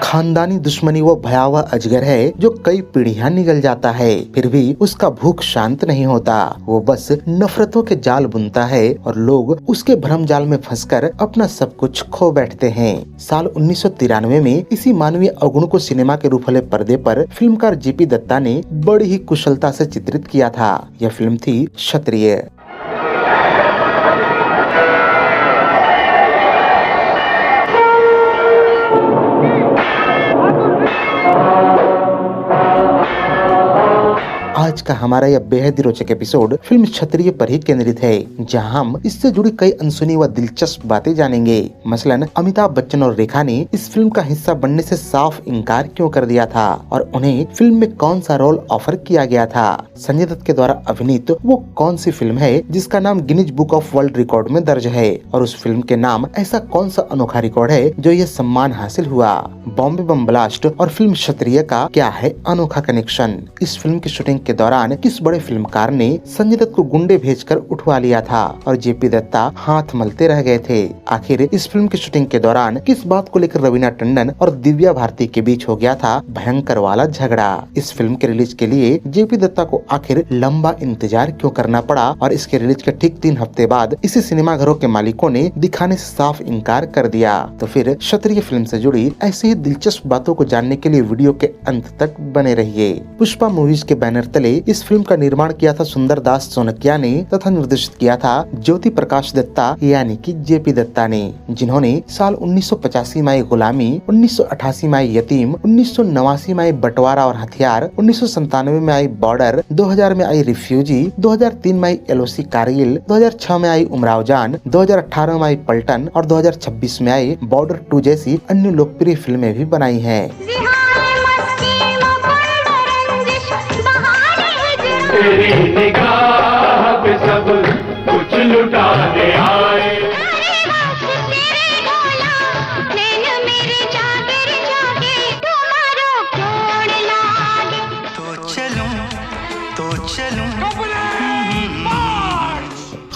खानदानी दुश्मनी वो भयावह अजगर है जो कई पीढ़ियां निगल जाता है, फिर भी उसका भूख शांत नहीं होता। वो बस नफरतों के जाल बुनता है और लोग उसके भ्रम जाल में फंसकर अपना सब कुछ खो बैठते हैं। साल 1993 में इसी मानवीय अवगुण को सिनेमा के रूपहले पर्दे पर फिल्मकार जेपी दत्ता ने बड़ी ही कुशलता से चित्रित किया था। यह फिल्म थी क्षत्रिय। आज का हमारा यह बेहद ही रोचक एपिसोड फिल्म क्षत्रिय पर ही केंद्रित है, जहां हम इससे जुड़ी कई अनसुनी व दिलचस्प बातें जानेंगे। मसलन अमिताभ बच्चन और रेखा ने इस फिल्म का हिस्सा बनने से साफ इनकार क्यों कर दिया था और उन्हें फिल्म में कौन सा रोल ऑफर किया गया था। संजय दत्त के द्वारा अभिनीत वो कौन सी फिल्म है जिसका नाम Guinness book of world record में दर्ज है और उस फिल्म के नाम ऐसा कौन सा अनोखा रिकॉर्ड है जो ये सम्मान हासिल हुआ। बॉम्बे बम ब्लास्ट और फिल्म क्षत्रिय का क्या है अनोखा कनेक्शन। इस फिल्म की शूटिंग के दौरान किस बड़े फिल्मकार ने संजय दत्त को गुंडे भेजकर उठवा लिया था और जेपी दत्ता हाथ मलते रह गए थे। आखिर इस फिल्म की शूटिंग के दौरान किस बात को लेकर रवीना टंडन और दिव्या भारती के बीच हो गया था भयंकर वाला झगड़ा। इस फिल्म के रिलीज के लिए जेपी दत्ता को आखिर लंबा इंतजार क्यों करना पड़ा और इसके रिलीज के ठीक 3 हफ्ते बाद इसे सिनेमाघरों के मालिकों ने दिखाने से साफ इनकार कर दिया। तो फिर क्षत्रिय फिल्म से जुड़ी ऐसी ही दिलचस्प बातों को जानने के लिए वीडियो के अंत तक बने रहिए। पुष्पा मूवीज के बैनर तले इस फिल्म का निर्माण किया था सुंदर दास सोनकिया ने तथा निर्देशित किया था ज्योति प्रकाश दत्ता यानी कि जेपी दत्ता ने, जिन्होंने साल 1985 में आई गुलामी, 1988 में आई यतीम, 1989 में आई बंटवारा और हथियार, 1997 में आई बॉर्डर, 2000 में आई रिफ्यूजी, 2003 में आई एलओसी कारगिल, 2006 में आई उमराव जान, 2018 में आई पलटन और 2026 में आई बॉर्डर 2 जैसी अन्य लोकप्रिय फिल्में भी बनाई हैं। तेरी निगाह पे सब कुछ लुटाने आए।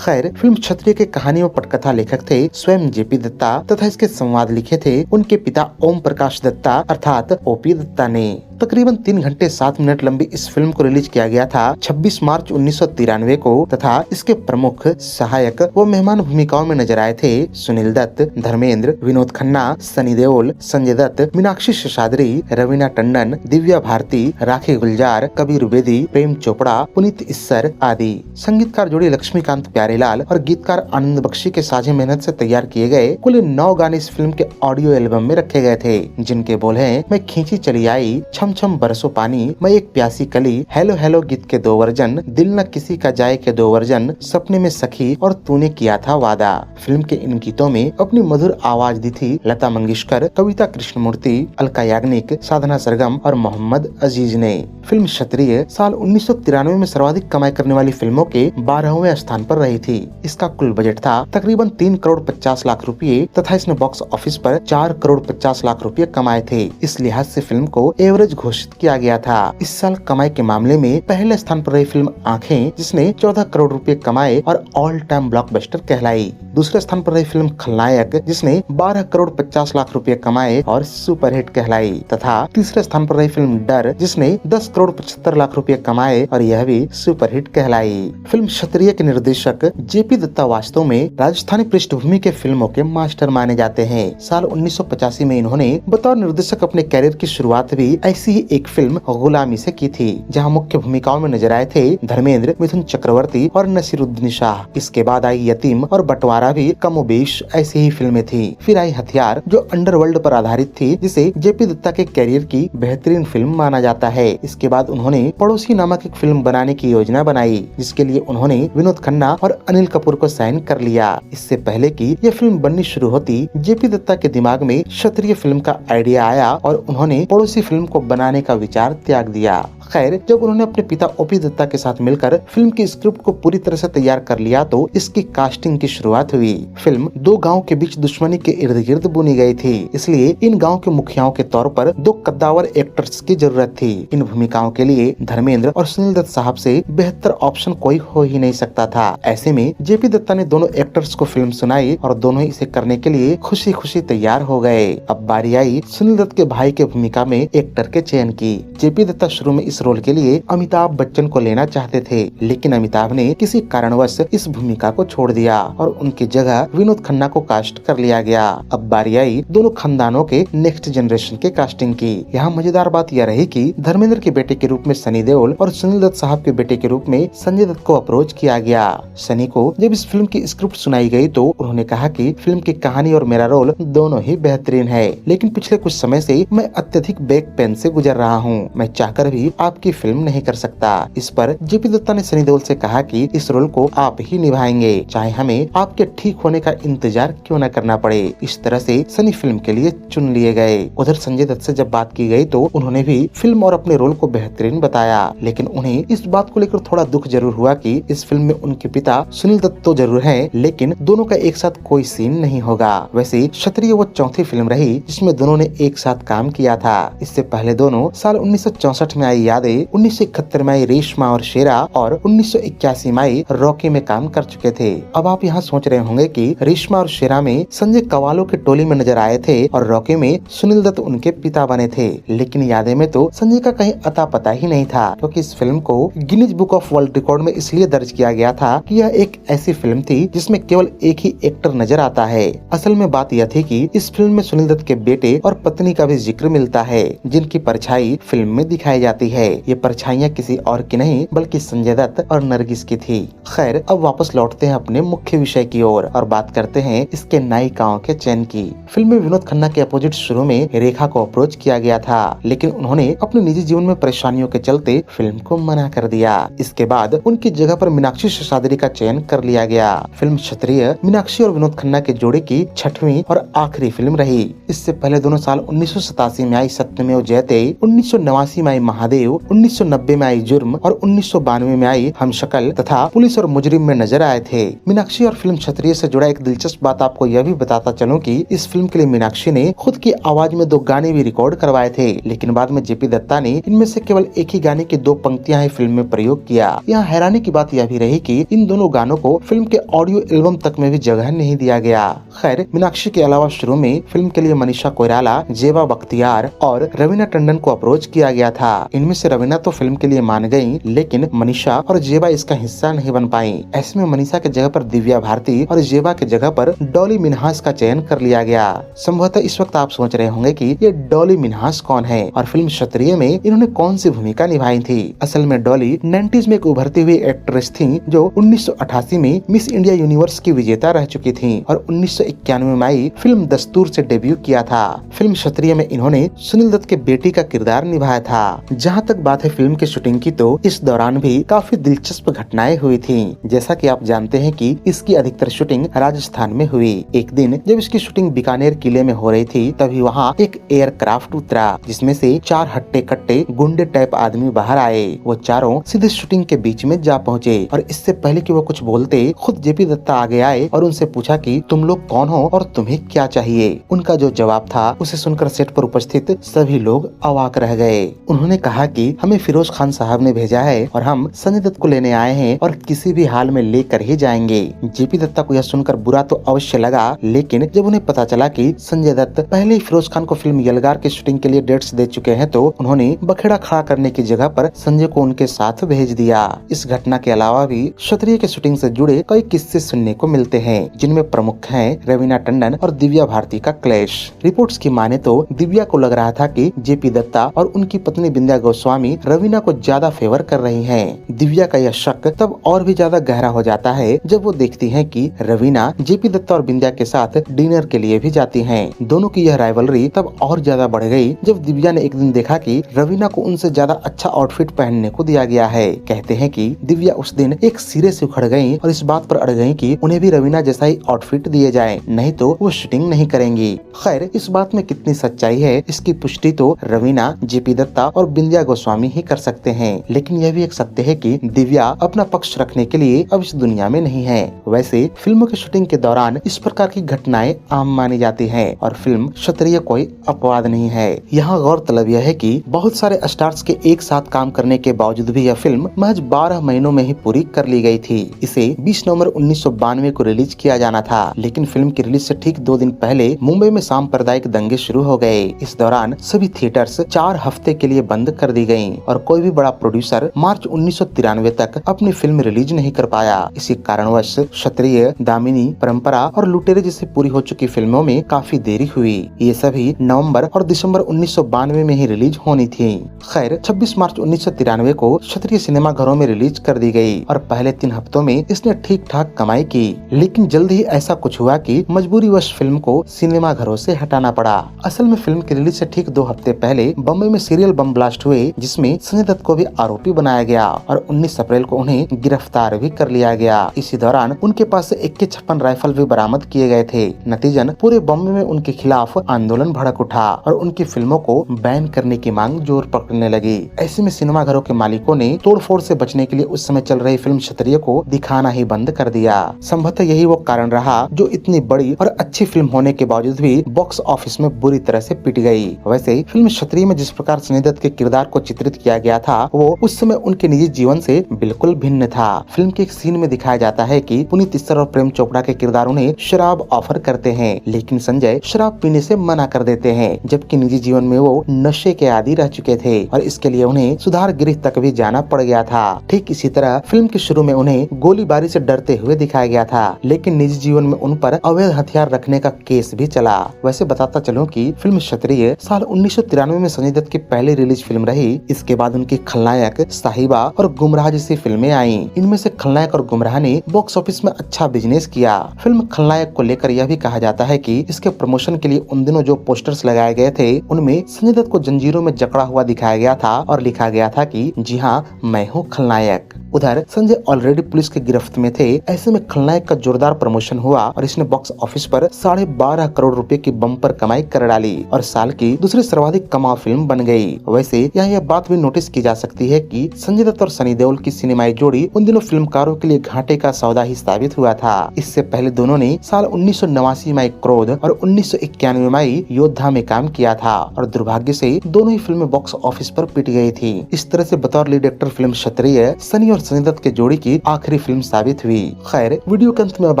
खैर, फिल्म क्षत्रिय के कहानी व पटकथा लेखक थे स्वयं जेपी दत्ता तथा इसके संवाद लिखे थे उनके पिता ओम प्रकाश दत्ता अर्थात ओपी दत्ता ने। तकरीबन 3 घंटे 7 मिनट लंबी इस फिल्म को रिलीज किया गया था 26 मार्च 1993 को तथा इसके प्रमुख सहायक व मेहमान भूमिकाओं में नजर आए थे सुनील दत्त, धर्मेंद्र, विनोद खन्ना, सनी देओल, संजय दत्त, मीनाक्षी शेषाद्री, रवीना टंडन, दिव्या भारती, राखी गुलजार, कबीर बेदी, प्रेम चोपड़ा, पुनीत इस्सर आदि। संगीतकार जोड़ी लक्ष्मीकांत प्यारेलाल और गीतकार आनंद बख्शी के साझी मेहनत से तैयार किए गए कुल 9 गाने इस फिल्म के ऑडियो एल्बम में रखे गए थे, जिनके बोल हैं मैं खींची चली आई, छम छम बरसों पानी, मैं एक प्यासी कली, हेलो हेलो गीत के 2 वर्जन, दिल न किसी का जाए के 2 वर्जन, सपने में सखी और तूने किया था वादा। फिल्म के इन गीतों में अपनी मधुर आवाज दी थी लता मंगेशकर, कविता कृष्णमूर्ति, अलका याग्निक, साधना सरगम और मोहम्मद अजीज ने। फिल्म क्षत्रिय साल 1993 में सर्वाधिक कमाई करने वाली फिल्मों के 12वें स्थान पर रही थी। इसका कुल बजट था तकरीबन 3 करोड़ 50 लाख रुपए तथा इसने बॉक्स ऑफिस पर 4 करोड़ 50 लाख रुपए कमाए थे। इस लिहाज से फिल्म को एवरेज घोषित किया गया था। इस साल कमाई के मामले में पहले स्थान पर रही फिल्म आंखें, जिसने 14 करोड़ रुपए कमाए और ऑल टाइम ब्लॉकबस्टर कहलाई। दूसरे स्थान पर रही फिल्म खलनायक, जिसने 12 करोड़ 50 लाख रुपए कमाए और सुपरहिट कहलाई तथा तीसरे स्थान पर रही फिल्म डर, जिसने 10 करोड़ 75 लाख रुपए कमाए और यह भी सुपरहिट कहलाई। फिल्म क्षत्रिय के निर्देशक जेपी दत्ता वास्तव में राजस्थानी पृष्ठभूमि के फिल्मों के मास्टर माने जाते हैं। साल 1985 में इन्होंने बतौर निर्देशक अपने कैरियर की शुरुआत भी ऐसी ही एक फिल्म गुलामी से की थी, जहां मुख्य भूमिकाओं में नजर आए थे धर्मेंद्र, मिथुन चक्रवर्ती और नसीरुद्दीन शाह। इसके बाद आई यतीम और बंटवारा भी कमोबेश ऐसी ही फिल्में थी। फिर आई हथियार, जो अंडरवर्ल्ड पर आधारित थी, जिसे जेपी दत्ता के कैरियर की बेहतरीन फिल्म माना जाता है। इसके बाद उन्होंने पड़ोसी नामक एक फिल्म बनाने की योजना बनाई, जिसके लिए उन्होंने विनोद खन्ना और अनिल कपूर को साइन कर लिया। इससे पहले कि यह फिल्म बननी शुरू होती, जेपी दत्ता के दिमाग में क्षत्रिय फिल्म का आइडिया आया और उन्होंने पड़ोसी फिल्म को बनाने का विचार त्याग दिया। खैर, जब उन्होंने अपने पिता ओपी दत्ता के साथ मिलकर फिल्म की स्क्रिप्ट को पूरी तरह से तैयार कर लिया तो इसकी कास्टिंग की शुरुआत हुई। फिल्म दो गाँव के बीच दुश्मनी के इर्द गिर्द बुनी गई थी, इसलिए इन गाँव के मुखियाओं के तौर पर दो कद्दावर एक्टर्स की जरूरत थी। इन भूमिकाओं के लिए धर्मेंद्र और सुनील दत्त साहब से बेहतर ऑप्शन कोई हो ही नहीं सकता था। ऐसे में जेपी दत्ता ने दोनों एक्टर्स को फिल्म सुनाई और दोनों इसे करने के लिए खुशी खुशी तैयार हो गए। अब बारी आई सुनील दत्त के भाई के भूमिका में एक्टर के चयन की। जेपी दत्ता शुरू में इस रोल के लिए अमिताभ बच्चन को लेना चाहते थे, लेकिन अमिताभ ने किसी कारणवश इस भूमिका को छोड़ दिया और उनकी जगह विनोद खन्ना को कास्ट कर लिया गया। अब बारी आई दोनों खानदानों के नेक्स्ट जनरेशन के कास्टिंग की। यहाँ मजेदार बात यह रही कि धर्मेंद्र के बेटे के रूप में सनी देओल और सुनील दत्त साहब के बेटे के रूप में संजय दत्त को अप्रोच किया गया। सनी को जब इस फिल्म की स्क्रिप्ट सुनाई गई तो उन्होंने कहा कि फिल्म की कहानी और मेरा रोल दोनों ही बेहतरीन है, लेकिन पिछले कुछ समय से मैं अत्यधिक बैक पेन से गुजर रहा हूँ, मैं चाहकर भी आपकी फिल्म नहीं कर सकता। इस पर जेपी दत्ता ने सनी देओल से कहा कि इस रोल को आप ही निभाएंगे, चाहे हमें आपके ठीक होने का इंतजार क्यों न करना पड़े। इस तरह से सनी फिल्म के लिए चुन लिए गए। उधर संजय दत्त से जब बात की गई तो उन्होंने भी फिल्म और अपने रोल को बेहतरीन बताया, लेकिन उन्हें इस बात को लेकर थोड़ा दुख जरूर हुआ कि इस फिल्म में उनके पिता सुनील दत्त तो जरूर हैं, लेकिन दोनों का एक साथ कोई सीन नहीं होगा। वैसे क्षत्रिय वो चौथी फिल्म रही जिसमें दोनों ने एक साथ काम किया था। इससे पहले दोनों साल 1964 में आई यादें, 1971 में आई रेशमा और शेरा और 1981 में आई रॉकी में काम कर चुके थे। अब आप यहाँ सोच रहे होंगे कि रेशमा और शेरा में संजय कवालों की टोली में नजर आए थे और रॉकी में सुनील दत्त उनके पिता बने थे, लेकिन यादें में तो संजय का कहीं अता पता ही नहीं था, क्योंकि इस फिल्म को Guinness book of world record में इसलिए दर्ज किया गया था कि यह एक ऐसी फिल्म थी जिसमें केवल एक ही एक्टर नजर आता है। असल में बात यह थी कि इस फिल्म में सुनील दत्त के बेटे और पत्नी का भी जिक्र मिलता है, जिनकी परछाई फिल्म में दिखाई जाती है। ये परछाइयाँ किसी और की नहीं बल्कि संजय दत्त और नरगिस की थी। खैर, अब वापस लौटते हैं अपने मुख्य विषय की ओर और बात करते हैं इसके नायिकाओं के चयन की। फिल्म में विनोद खन्ना के अपोजिट शुरू में रेखा को अप्रोच किया गया था, लेकिन उन्होंने अपने निजी जीवन में परेशानियों के चलते फिल्म को मना कर दिया। इसके बाद उनकी जगह पर मीनाक्षी शेषाद्री का चयन कर लिया गया। फिल्म क्षत्रिय मीनाक्षी और विनोद खन्ना के जोड़े की छठवीं और आखिरी फिल्म रही। इससे पहले दोनों साल 1987 में आई सत्यमेव जयते, 1989 में आई महादेव, 1990 में आई जुर्म और 1992 में आई हमशक्ल तथा पुलिस और मुजरिम में नजर आए थे। मीनाक्षी और फिल्म क्षत्रिय से जुड़ा एक दिलचस्प बात आपको यह भी बताता चलूं कि इस फिल्म के लिए मीनाक्षी ने खुद की आवाज में 2 गाने भी रिकॉर्ड करवाए थे, लेकिन बाद में जेपी दत्ता ने इनमें से केवल एक ही गाने की 2 पंक्तियां ही फिल्म में प्रयोग किया। यहाँ हैरानी की बात यह भी रही कि इन दोनों गानों को फिल्म के ऑडियो एल्बम तक में भी जगह नहीं दिया गया। खैर, मीनाक्षी के अलावा शुरू में फिल्म के लिए मनीषा कोइराला, जेबा बख्तियार और रवीना टंडन को अप्रोच किया गया था। इनमें से रवीना तो फिल्म के लिए मान गयी, लेकिन मनीषा और जेबा इसका हिस्सा नहीं बन पाई। ऐसे में मनीषा के जगह पर दिव्या भारती और जेबा के जगह पर डॉली मिन्हास का चयन कर लिया गया। संभवतः इस वक्त आप सोच रहे होंगे कि ये डॉली मिन्हास कौन है और फिल्म क्षत्रिय में इन्होंने कौन सी भूमिका निभाई थी। असल में डॉली 90s में एक उभरती हुई एक्ट्रेस थी जो 1988 में मिस इंडिया यूनिवर्स की विजेता रह चुकी थी और 1991 में आई फिल्म दस्तूर से डेब्यू किया था। फिल्म क्षत्रिय में इन्होंने सुनील दत्त के बेटी का किरदार निभाया था। जहाँ तक बात है फिल्म की शूटिंग की, तो इस दौरान भी काफी दिलचस्प घटनाएं हुई थी। जैसा कि आप जानते हैं कि इसकी अधिकतर शूटिंग राजस्थान में हुई। एक दिन जब इसकी शूटिंग बीकानेर किले में हो रही थी, तभी वहाँ एक एयरक्राफ्ट उतरा जिसमें से 4 हट्टे कट्टे गुंडे टाइप आदमी बाहर आए। वो चारों सीधे शूटिंग के बीच में जा पहुँचे और इससे पहले कि वो कुछ बोलते खुद जेपी दत्ता आगे आए और उनसे पूछा कि तुम लोग कौन हो और तुम्हें क्या चाहिए। उनका जो जवाब था उसे सुनकर सेट पर उपस्थित सभी लोग अवाक रह गए। उन्होंने कहा कि हमें फिरोज खान साहब ने भेजा है और हम संजय दत्त को लेने आए हैं और किसी भी हाल में लेकर ही जाएंगे। जेपी दत्ता को यह सुनकर बुरा तो अवश्य लगा, लेकिन जब उन्हें पता चला कि संजय दत्त पहले ही फिरोज खान को फिल्म यलगार की शूटिंग के लिए डेट्स दे चुके हैं, तो उन्होंने बखेड़ा खड़ा करने की जगह पर संजय को उनके साथ भेज दिया। इस घटना के अलावा भी क्षत्रिय के शूटिंग से जुड़े कई किस्से सुनने को मिलते हैं, जिनमें प्रमुख हैं रवीना टंडन और दिव्या भारती का क्लैश। रिपोर्ट्स की माने तो दिव्या को लग रहा था कि जेपी दत्ता और उनकी पत्नी विंध्या गोस्वामी रवीना को ज्यादा फेवर कर रही हैं। दिव्या का यह शक तब और भी ज्यादा गहरा हो जाता है जब वो देखती हैं कि रवीना जेपी दत्ता और विंध्या के साथ डिनर के लिए भी जाती हैं। दोनों की यह राइवलरी तब और ज्यादा बढ़ गई जब दिव्या ने एक दिन देखा कि रवीना को उनसे ज्यादा अच्छा आउटफिट पहनने को दिया गया है। कहते हैं कि दिव्या उस दिन एक सिरे से उखड़ गयी और इस बात पर अड़ गयी कि उन्हें भी रवीना जैसा ही आउटफिट दिए जाए, नहीं तो वो शूटिंग नहीं करेंगी। खैर, इस बात में कितनी सच्चाई है इसकी पुष्टि तो रवीना, जेपी दत्ता और विंध्या गोस्वामी ही कर सकते हैं, लेकिन यह भी एक सत्य है कि दिव्या अपना पक्ष रखने के लिए अब इस दुनिया में नहीं है। वैसे फिल्मों की शूटिंग के दौरान इस प्रकार की घटनाएं आम मानी जाती हैं और फिल्म क्षत्रिय कोई अपवाद नहीं है। यहाँ गौरतलब यह है कि बहुत सारे स्टार्स के एक साथ काम करने के बावजूद भी यह फिल्म महज 12 महीनों में ही पूरी कर ली गई थी। इसे 20 नवंबर 1992 को रिलीज किया जाना था, लेकिन फिल्म की रिलीज से ठीक 2 दिन पहले मुंबई में सांप्रदायिक दंगे शुरू हो गए। इस दौरान सभी थिएटर्स 4 हफ्ते के लिए बंद कर दी गयी और कोई भी बड़ा प्रोड्यूसर मार्च 1993 तक अपनी फिल्म रिलीज नहीं कर पाया। इसी कारणवश क्षत्रिय, दामिनी, परंपरा और लुटेरे जैसी पूरी हो चुकी फिल्मों में काफी देरी हुई। ये सभी नवंबर और दिसंबर 1992 में ही रिलीज होनी थी। खैर 26 मार्च 1993 को क्षत्रिय सिनेमा घरों में रिलीज कर दी गई और पहले 3 हफ्तों में इसने ठीक ठाक कमाई की, लेकिन जल्द ही ऐसा कुछ हुआ कि मजबूरीवश फिल्म को सिनेमा घरों से हटाना पड़ा। असल में फिल्म की रिलीज से ठीक 2 हफ्ते पहले बम्बई में सीरियल बम ब्लास्ट हुए, जिसमें संजय दत्त को भी आरोपी बनाया गया और 19 अप्रैल को उन्हें गिरफ्तार भी कर लिया गया। इसी दौरान उनके पास से AK-56 राइफल भी बरामद किए गए थे। नतीजन पूरे बम्बई में उनके खिलाफ आंदोलन भड़क उठा और उनकी फिल्मों को बैन करने की मांग जोर पकड़ने लगी। ऐसे में सिनेमा घरों के मालिकों ने तोड़फोड़ से बचने के लिए उस समय चल रही फिल्म क्षत्रिय को दिखाना ही बंद कर दिया। संभवतः यही वो कारण रहा जो इतनी बड़ी और अच्छी फिल्म होने के बावजूद भी बॉक्स ऑफिस में बुरी तरह से पिट गई। वैसे फिल्म क्षत्रिय में जिस प्रकार संजय दत्त के किरदार को चित्रित किया गया था, वो उस समय उनके निजी जीवन से बिल्कुल भिन्न था। फिल्म के एक सीन में दिखाया जाता है कि पुनीत इस्सर और प्रेम चोपड़ा के किरदार उन्हें शराब ऑफर करते हैं, लेकिन संजय शराब पीने से मना कर देते हैं, जबकि निजी जीवन में वो नशे के आदी रह चुके थे और इसके लिए उन्हें सुधार गृह तक भी जाना पड़ गया था। ठीक इसी तरह फिल्म के शुरू में उन्हें गोलीबारी से डरते हुए दिखाया गया था, लेकिन निजी जीवन में उन पर अवैध हथियार रखने का केस भी चला। वैसे बताता चलूं कि फिल्म क्षत्रिय साल 1993 में संजय दत्त की पहली रिलीज फिल्म रही। इसके बाद उनकी खलनायक, साहिबा और गुमराह जैसी फिल्में आईं। इनमें से खलनायक और गुमराह ने बॉक्स ऑफिस में अच्छा बिजनेस किया। फिल्म खलनायक को लेकर यह भी कहा जाता है कि इसके प्रमोशन के लिए उन दिनों जो पोस्टर्स लगाए गए थे, उनमें संजय दत्त को जंजीरों में जकड़ा हुआ दिखाया गया था और लिखा गया था कि जी हाँ, मैं हूँ खलनायक। उधर संजय ऑलरेडी पुलिस के गिरफ्त में थे। ऐसे में खलनायक का जोरदार प्रमोशन हुआ और इसने बॉक्स ऑफिस पर 12.5 करोड़ रुपए की बम्पर कमाई कर डाली और साल की दूसरी सर्वाधिक कमाऊ फिल्म बन गई। वैसे यहाँ यह बात भी नोटिस की जा सकती है कि संजय दत्त और सनी देओल की सिनेमाई जोड़ी उन दिनों फिल्मकारों के लिए घाटे का सौदा ही साबित हुआ था। इससे पहले दोनों ने साल 1989 में क्रोध और 1991 में योद्धा में काम किया था और दुर्भाग्य से दोनों ही फिल्में बॉक्स ऑफिस पर पिट गई थी। इस तरह से बतौर लीड एक्टर फिल्म क्षत्रिय सनी और संजय दत्त के जोड़ी की आखिरी फिल्म साबित हुई। खैर वीडियो के अंत में अब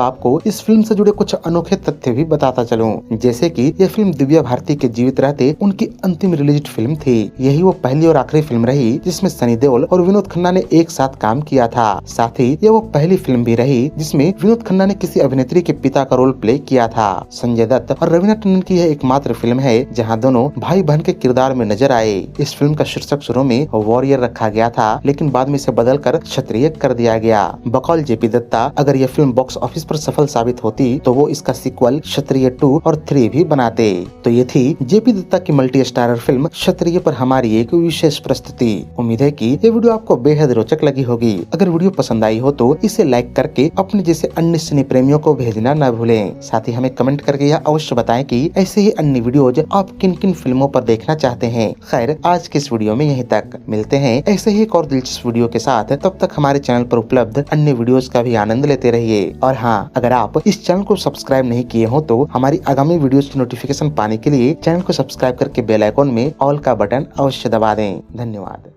आपको इस फिल्म से जुड़े कुछ अनोखे तथ्य भी बताता चलूं, जैसे कि यह फिल्म दिव्या भारती के जीवित रहते उनकी अंतिम रिलीज फिल्म थी। यही वो पहली और आखिरी फिल्म रही जिसमें सनी देओल और विनोद खन्ना ने एक साथ काम किया था। साथ ही यह वो पहली फिल्म भी रही जिसमें विनोद खन्ना ने किसी अभिनेत्री के पिता का रोल प्ले किया था। संजय दत्त और रवीना टंडन की यह एकमात्र फिल्म है जहाँ दोनों भाई बहन के किरदार में नजर आए। इस फिल्म का शीर्षक शुरू में वॉरियर रखा गया था, लेकिन बाद में इसे बदलकर क्षत्रिय कर दिया गया। बकौल जेपी दत्ता अगर यह फिल्म बॉक्स ऑफिस पर सफल साबित होती तो वो इसका सीक्वल क्षत्रिय 2 और 3 भी बनाते। तो ये थी जेपी दत्ता की मल्टी स्टारर फिल्म क्षत्रिय पर हमारी एक विशेष प्रस्तुति। उम्मीद है कि ये वीडियो आपको बेहद रोचक लगी होगी। अगर वीडियो पसंद आई हो तो इसे लाइक करके अपने जैसे अन्य सिने प्रेमियों को भेजना न भूलें। साथ ही हमें कमेंट करके यह अवश्य बताएं कि ऐसे ही अन्य वीडियोज आप किन किन फिल्मों पर देखना चाहते हैं। खैर आज के इस वीडियो में यहीं तक। मिलते हैं ऐसे ही एक और दिलचस्प वीडियो के साथ। तब तक हमारे चैनल पर उपलब्ध अन्य वीडियोस का भी आनंद लेते रहिए। और हाँ, अगर आप इस चैनल को सब्सक्राइब नहीं किए हो तो हमारी आगामी वीडियोस की नोटिफिकेशन पाने के लिए चैनल को सब्सक्राइब करके बेल आइकॉन में ऑल का बटन अवश्य दबा दें। धन्यवाद।